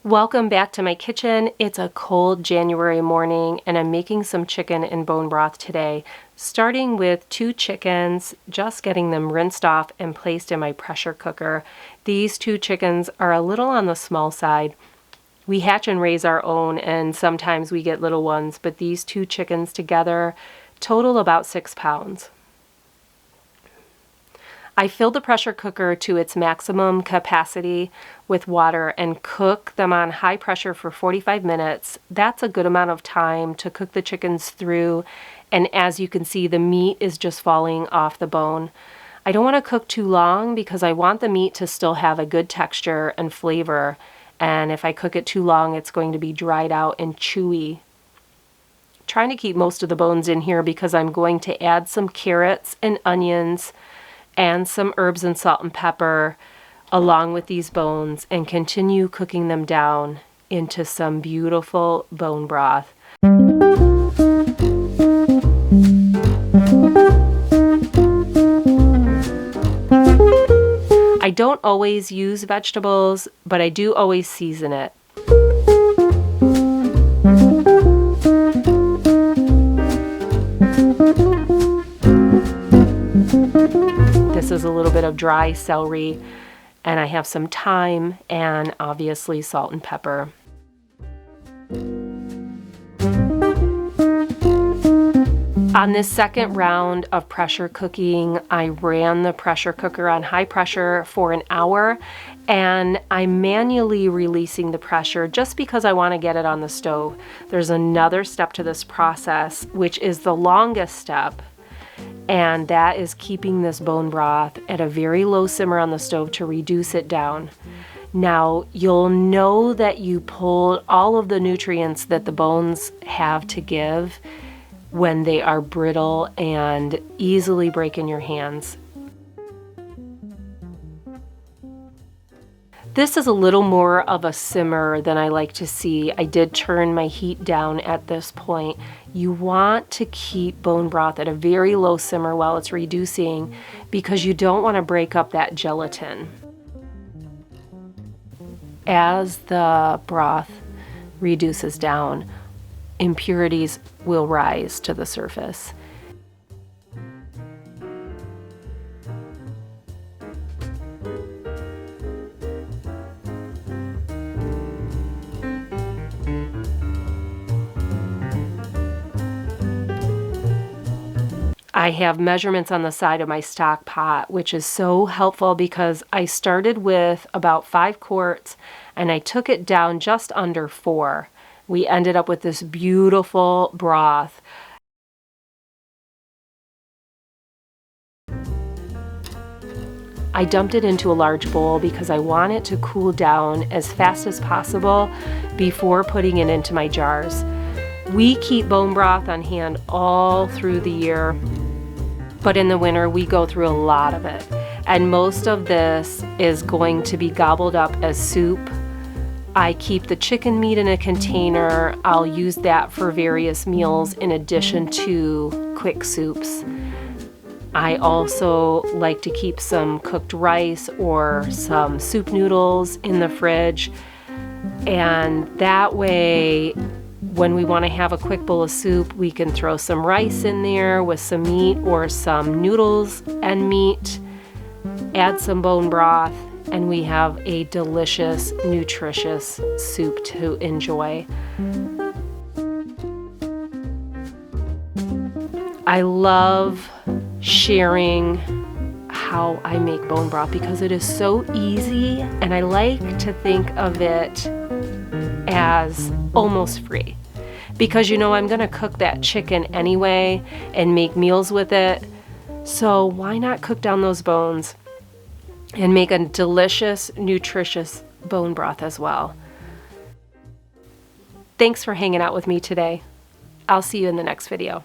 Welcome back to my kitchen. It's a cold January morning and I'm making some chicken and bone broth today, starting with 2 chickens, just getting them rinsed off and placed in my pressure cooker. These 2 chickens are a little on the small side. We hatch and raise our own and sometimes we get little ones, but these 2 chickens together total about 6 pounds. I filled the pressure cooker to its maximum capacity with water and cook them on high pressure for 45 minutes. That's a good amount of time to cook the chickens through, and as you can see, the meat is just falling off the bone. I don't want to cook too long because I want the meat to still have a good texture and flavor, and if I cook it too long, it's going to be dried out and chewy. Trying to keep most of the bones in here because I'm going to add some carrots and onions and some herbs and salt and pepper along with these bones and continue cooking them down into some beautiful bone broth. I don't always use vegetables, but I do always season it. This is a little bit of dry celery, and I have some thyme and obviously salt and pepper. On this second round of pressure cooking, I ran the pressure cooker on high pressure for an hour, and I'm manually releasing the pressure just because I want to get it on the stove. There's another step to this process, which is the longest step, and that is keeping this bone broth at a very low simmer on the stove to reduce it down. Now, you'll know that you pulled all of the nutrients that the bones have to give when they are brittle and easily break in your hands. This is a little more of a simmer than I like to see. I did turn my heat down at this point. You want to keep bone broth at a very low simmer while it's reducing because you don't want to break up that gelatin. As the broth reduces down, impurities will rise to the surface. I have measurements on the side of my stock pot, which is so helpful because I started with about 5 quarts and I took it down just under 4. We ended up with this beautiful broth. I dumped it into a large bowl because I want it to cool down as fast as possible before putting it into my jars. We keep bone broth on hand all through the year, but in the winter we go through a lot of it. And most of this is going to be gobbled up as soup. I keep the chicken meat in a container. I'll use that for various meals in addition to quick soups. I also like to keep some cooked rice or some soup noodles in the fridge. And that way, when we want to have a quick bowl of soup, we can throw some rice in there with some meat or some noodles and meat, add some bone broth, and we have a delicious, nutritious soup to enjoy. I love sharing how I make bone broth because it is so easy, and I like to think of it as almost free. Because you know I'm going to cook that chicken anyway and make meals with it, so why not cook down those bones and make a delicious, nutritious bone broth as well. Thanks for hanging out with me today. I'll see you in the next video.